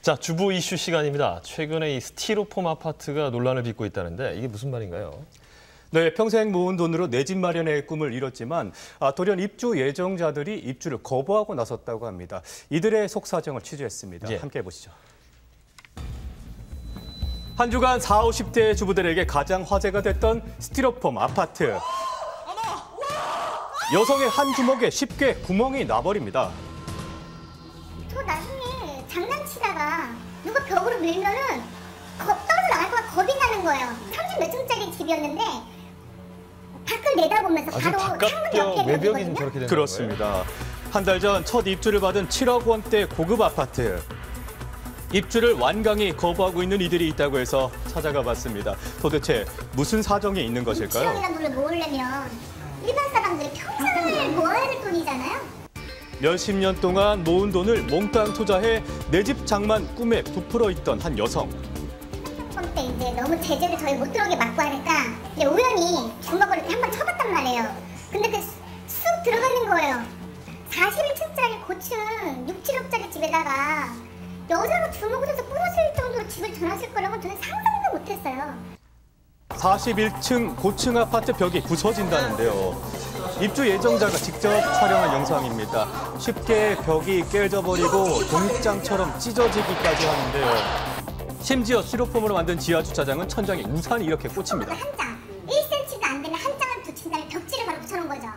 자, 주부 이슈 시간입니다. 최근에 이 스티로폼 아파트가 논란을 빚고 있다는데 이게 무슨 말인가요? 네, 평생 모은 돈으로 내 집 마련의 꿈을 이뤘지만 돌연 입주 예정자들이 입주를 거부하고 나섰다고 합니다. 이들의 속사정을 취재했습니다. 예. 함께 보시죠. 한 주간 40, 50대 주부들에게 가장 화제가 됐던 스티로폼 아파트. 여성의 한 주먹에 쉽게 구멍이 나버립니다. 저 나중에 장난치다가 누가 벽으로 밀면은 떨어져 나갈까 봐 겁이 나는 거예요. 30 몇 층짜리 집이었는데 밖을 내다보면서 아주 바로 창문 옆에 바깥 외벽이 좀 거든요. 저렇게 되는 거예요? 그렇습니다. 한 달 전 첫 입주를 받은 7억 원대 고급 아파트. 입주를 완강히 거부하고 있는 이들이 있다고 해서 찾아가 봤습니다. 도대체 무슨 사정이 있는 것일까요? 7억이라는 돈을 모으려면 일반 사람들이 평생을 모아야 될 돈이잖아요. 몇십 년 동안 모은 돈을 몽땅 투자해 내 집 장만 꿈에 부풀어 있던 한 여성. 첫 때 이제 너무 제재를 저희 못 들어오게 막고 하니까 이제 우연히 주먹으로 이렇게 한번 쳐봤단 말이에요. 근데 쑥 들어가는 거예요. 41층짜리 고층 6, 7억짜리 집에다가 여자가 주먹으로 해서 부러질 정도로 집을 전하실 거라고 저는 상상도 못했어요. 41층 고층 아파트 벽이 부서진다는데요. 입주 예정자가 직접 촬영한 영상입니다. 쉽게 벽이 깨져버리고 종이장처럼 찢어지기까지 하는데요. 심지어 스티로폼으로 만든 지하 주차장은 천장에 우산이 이렇게 꽂힙니다. 한 장, 1cm가 안 되면 한 장을 붙인 다음에 벽지를 바로 붙여놓은 거죠.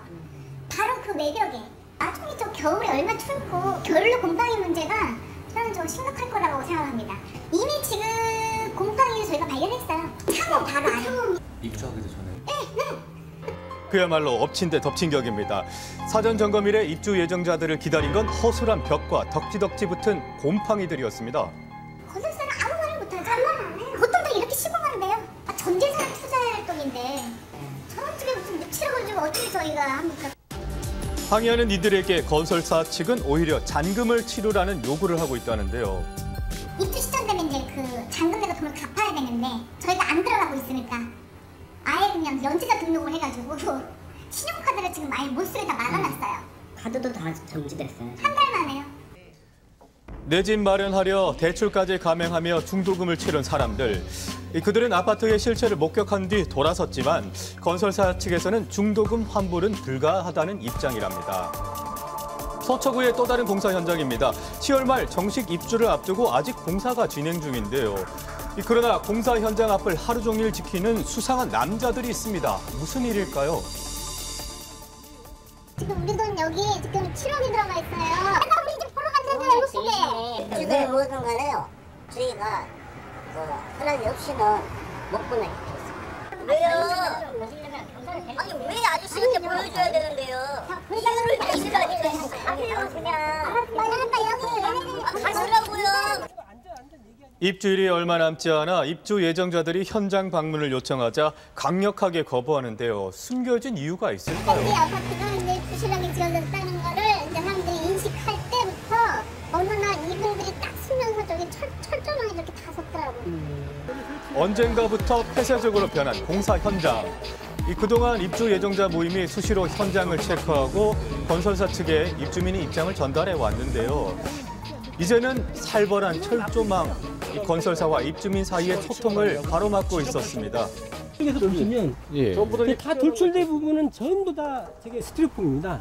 바로 그 외벽에. 나중에 저 겨울에 얼마나 춥고 겨울로 곰팡이 문제가 저는 좀 심각할 거라고 생각합니다. 이미 지금 곰팡이를 저희가 발견했어요. 창문 바로 안에. 입주하기도 전에? 그야말로 엎친 데 덮친 격입니다. 사전 점검일에 입주 예정자들을 기다린 건 허술한 벽과 덕지덕지 붙은 곰팡이들이었습니다. 건설사는 아무 말을 못하죠. 보통 다 이렇게 시공하는데요. 전 재산 투자할 돈인데 저런 집에 무슨 묵치라고 주고 어떻게 저희가 합니까? 항의하는 이들에게 건설사 측은 오히려 잔금을 치르라는 요구를 하고 있다는데요. 입주 시점 되면 이제 그 잔금 내가 돈을 갚아야 되는데 저희가 안 들어가고 있으니까 아예 그냥 연체자 등록을 해가지고 신용카드를 지금 아예 못 쓰게 다 막아놨어요. 카드도 다 정지됐어요. 한 달 만에요. 내 집 마련하려 대출까지 감행하며 중도금을 치른 사람들. 그들은 아파트의 실체를 목격한 뒤 돌아섰지만 건설사 측에서는 중도금 환불은 불가하다는 입장이랍니다. 서초구의 또 다른 공사 현장입니다. 10월 말 정식 입주를 앞두고 아직 공사가 진행 중인데요. 그러나 공사 현장 앞을 하루 종일 지키는 수상한 남자들이 있습니다. 무슨 일일까요? 지금 우리 돈 여기 지금 7억이 들어가 있어요. 우리 집 보러 갔는데 무슨데? 주들 뭐든 간에요. 저희가 하나님 없이는 못 보내요. 왜요? 아니 왜 아저씨한테 보여줘야 되는데요? 이유를 대시라니까. 그냥 가시라고요. 입주일이 얼마 남지 않아 입주 예정자들이 현장 방문을 요청하자 강력하게 거부하는데요. 숨겨진 이유가 있을까요? 이 아파트가 이제 부실하게 지어졌다는 거를 이제 사람들이 인식할 때부터 어느 날 이분들이 딱 쓰면서 저기 철조망이 이렇게 다 섰더라고요. 언젠가부터 폐쇄적으로 변한 공사 현장. 그동안 입주 예정자 모임이 수시로 현장을 체크하고 건설사 측에 입주민이 입장을 전달해 왔는데요. 이제는 살벌한 철조망, 건설사와 입주민 사이의 소통을 가로막고 있었습니다. 여기서 보시면 다 돌출된 부분은 전부 다 저게 스티로폼입니다.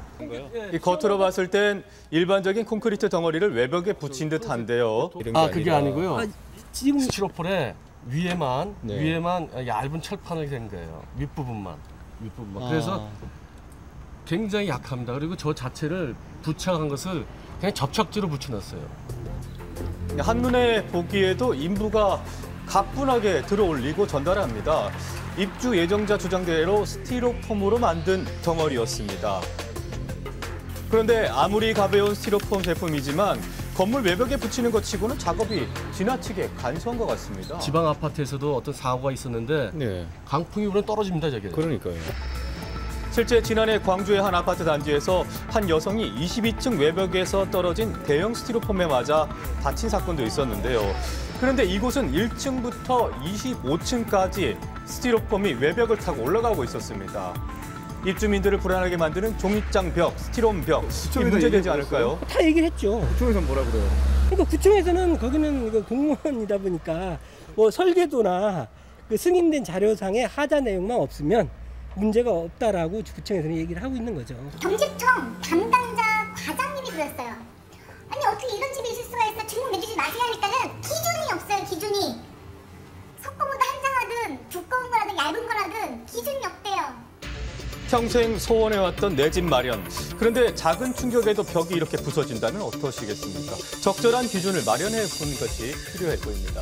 겉으로 봤을 땐 일반적인 콘크리트 덩어리를 외벽에 붙인 듯한데요. 그게 아니고요. 지금 스티로폴에 위에만 얇은 철판을 된 거예요. 윗부분만. 그래서 굉장히 약합니다. 그리고 저 자체를 부착한 것을 그냥 접착제로 붙여놨어요. 한눈에 보기에도 인부가 가뿐하게 들어올리고 전달합니다. 입주 예정자 주장대로 스티로폼으로 만든 덩어리였습니다. 그런데 아무리 가벼운 스티로폼 제품이지만 건물 외벽에 붙이는 것 치고는 작업이 지나치게 간소한 것 같습니다. 지방 아파트에서도 어떤 사고가 있었는데 강풍이 불면 떨어집니다, 저게. 그러니까요. 실제 지난해 광주의 한 아파트 단지에서 한 여성이 22층 외벽에서 떨어진 대형 스티로폼에 맞아 다친 사건도 있었는데요. 그런데 이곳은 1층부터 25층까지 스티로폼이 외벽을 타고 올라가고 있었습니다. 입주민들을 불안하게 만드는 종이장 벽, 스티로폼 벽, 이 문제되지 않을까요? 다 얘기를 했죠. 그쪽에선 뭐라 그래요? 그러니까 구청에서는 거기는 이거 공무원이다 보니까 뭐 설계도나 그 승인된 자료상에 하자 내용만 없으면 문제가 없다라고 구청에서는 얘기를 하고 있는 거죠. 경직청 담당자 과장님이 그랬어요. 아니 어떻게 이런 집이 있을 수가 있어? 주문 내주지 마세요 하니까는 기준이 없어요. 기준이. 석고보다 한장하든 두꺼운 거라든 얇은 거라든 기준이 없대요. 평생 소원해왔던 내 집 마련. 그런데 작은 충격에도 벽이 이렇게 부서진다면 어떠시겠습니까? 적절한 기준을 마련해 보는 것이 필요해 보입니다.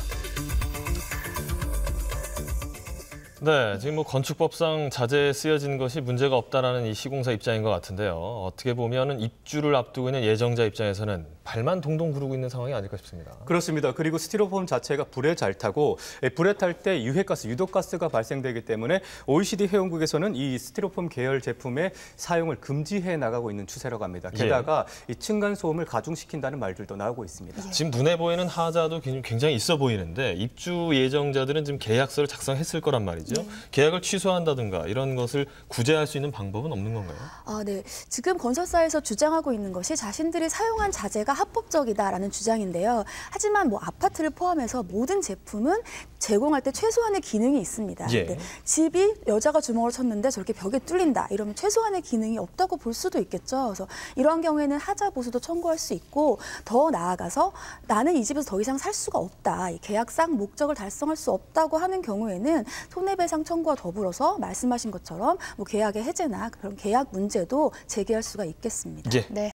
네, 지금 뭐 건축법상 자재에 쓰여진 것이 문제가 없다라는 이 시공사 입장인 것 같은데요. 어떻게 보면은 입주를 앞두고 있는 예정자 입장에서는 발만 동동 구르고 있는 상황이 아닐까 싶습니다. 그렇습니다. 그리고 스티로폼 자체가 불에 잘 타고 불에 탈 때 유해가스, 유독가스가 발생되기 때문에 OECD 회원국에서는 이 스티로폼 계열 제품의 사용을 금지해 나가고 있는 추세라고 합니다. 게다가 이 층간소음을 가중시킨다는 말들도 나오고 있습니다. 지금 눈에 보이는 하자도 굉장히 있어 보이는데 입주 예정자들은 지금 계약서를 작성했을 거란 말이죠. 계약을 취소한다든가 이런 것을 구제할 수 있는 방법은 없는 건가요? 네. 지금 건설사에서 주장하고 있는 것이 자신들이 사용한 자재가 합법적이다라는 주장인데요. 하지만 뭐 아파트를 포함해서 모든 제품은 제공할 때 최소한의 기능이 있습니다. 근데 집이 여자가 주먹을 쳤는데 저렇게 벽에 뚫린다 이러면 최소한의 기능이 없다고 볼 수도 있겠죠. 그래서 이러한 경우에는 하자 보수도 청구할 수 있고 더 나아가서 나는 이 집에서 더 이상 살 수가 없다. 이 계약상 목적을 달성할 수 없다고 하는 경우에는 손해배상 청구와 더불어서 말씀하신 것처럼 뭐 계약의 해제나 그런 계약 문제도 제기할 수가 있겠습니다. 예. 네.